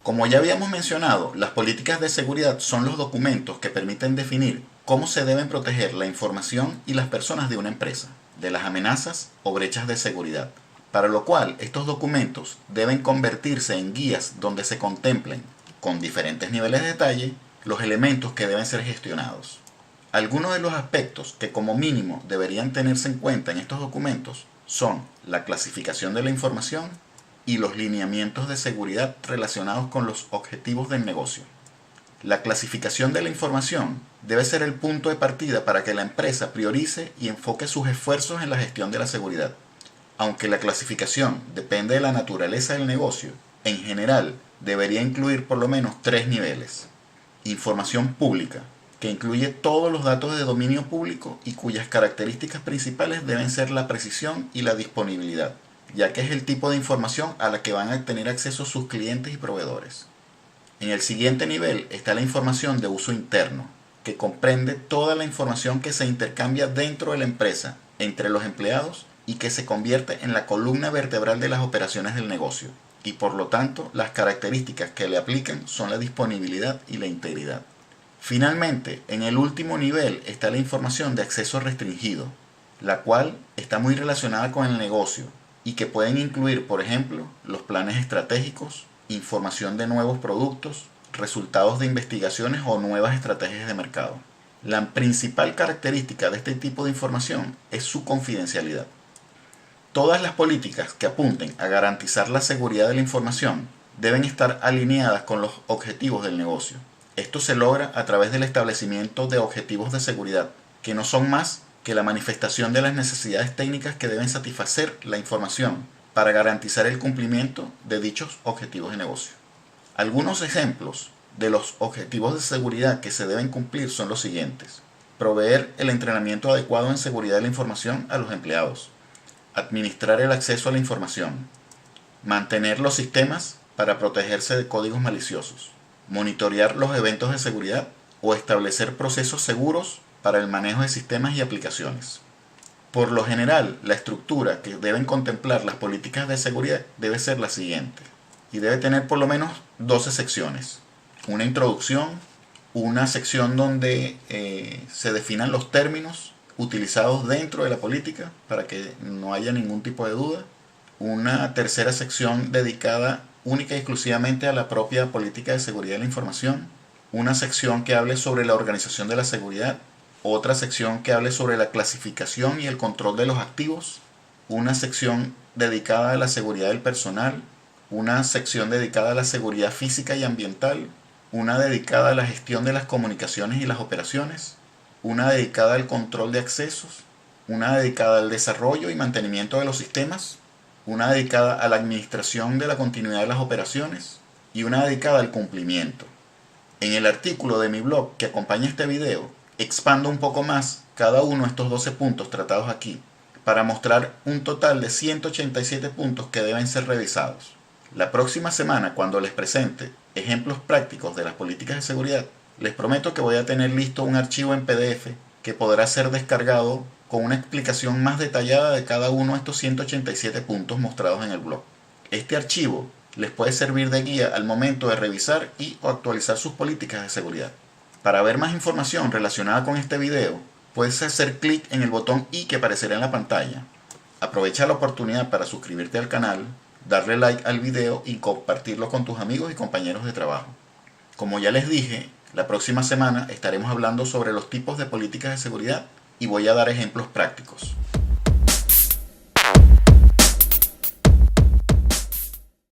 Como ya habíamos mencionado, las políticas de seguridad son los documentos que permiten definir cómo se deben proteger la información y las personas de una empresa, de las amenazas o brechas de seguridad. Para lo cual, estos documentos deben convertirse en guías donde se contemplen, con diferentes niveles de detalle, los elementos que deben ser gestionados. Algunos de los aspectos que como mínimo deberían tenerse en cuenta en estos documentos son la clasificación de la información y los lineamientos de seguridad relacionados con los objetivos del negocio. La clasificación de la información debe ser el punto de partida para que la empresa priorice y enfoque sus esfuerzos en la gestión de la seguridad. Aunque la clasificación depende de la naturaleza del negocio, en general debería incluir por lo menos 3 niveles. Información pública, que incluye todos los datos de dominio público y cuyas características principales deben ser la precisión y la disponibilidad, ya que es el tipo de información a la que van a tener acceso sus clientes y proveedores. En el siguiente nivel está la información de uso interno, que comprende toda la información que se intercambia dentro de la empresa, entre los empleados, y que se convierte en la columna vertebral de las operaciones del negocio, y por lo tanto las características que le aplican son la disponibilidad y la integridad. Finalmente, en el último nivel está la información de acceso restringido, la cual está muy relacionada con el negocio y que pueden incluir, por ejemplo, los planes estratégicos, información de nuevos productos, resultados de investigaciones o nuevas estrategias de mercado. La principal característica de este tipo de información es su confidencialidad. Todas las políticas que apunten a garantizar la seguridad de la información deben estar alineadas con los objetivos del negocio. Esto se logra a través del establecimiento de objetivos de seguridad, que no son más que la manifestación de las necesidades técnicas que deben satisfacer la información para garantizar el cumplimiento de dichos objetivos de negocio. Algunos ejemplos de los objetivos de seguridad que se deben cumplir son los siguientes: proveer el entrenamiento adecuado en seguridad de la información a los empleados, administrar el acceso a la información, mantener los sistemas para protegerse de códigos maliciosos, monitorear los eventos de seguridad o establecer procesos seguros para el manejo de sistemas y aplicaciones. Por lo general, la estructura que deben contemplar las políticas de seguridad debe ser la siguiente, y debe tener por lo menos 12 secciones. Una introducción, una sección donde se definan los términos utilizados dentro de la política para que no haya ningún tipo de duda. Una tercera sección dedicada única y exclusivamente a la propia política de seguridad de la información. Una sección que hable sobre la organización de la seguridad. Otra sección que hable sobre la clasificación y el control de los activos. Una sección dedicada a la seguridad del personal. Una sección dedicada a la seguridad física y ambiental. Una dedicada a la gestión de las comunicaciones y las operaciones. Una dedicada al control de accesos. Una dedicada al desarrollo y mantenimiento de los sistemas. Una dedicada a la administración de la continuidad de las operaciones. Y una dedicada al cumplimiento. En el artículo de mi blog que acompaña este video, expando un poco más cada uno de estos 12 puntos tratados aquí, para mostrar un total de 187 puntos que deben ser revisados. La próxima semana, cuando les presente ejemplos prácticos de las políticas de seguridad, les prometo que voy a tener listo un archivo en PDF que podrá ser descargado con una explicación más detallada de cada uno de estos 187 puntos mostrados en el blog. Este archivo les puede servir de guía al momento de revisar y o actualizar sus políticas de seguridad. Para ver más información relacionada con este video, puedes hacer clic en el botón I que aparecerá en la pantalla. Aprovecha la oportunidad para suscribirte al canal, darle like al video y compartirlo con tus amigos y compañeros de trabajo. Como ya les dije, la próxima semana estaremos hablando sobre los tipos de políticas de seguridad y voy a dar ejemplos prácticos.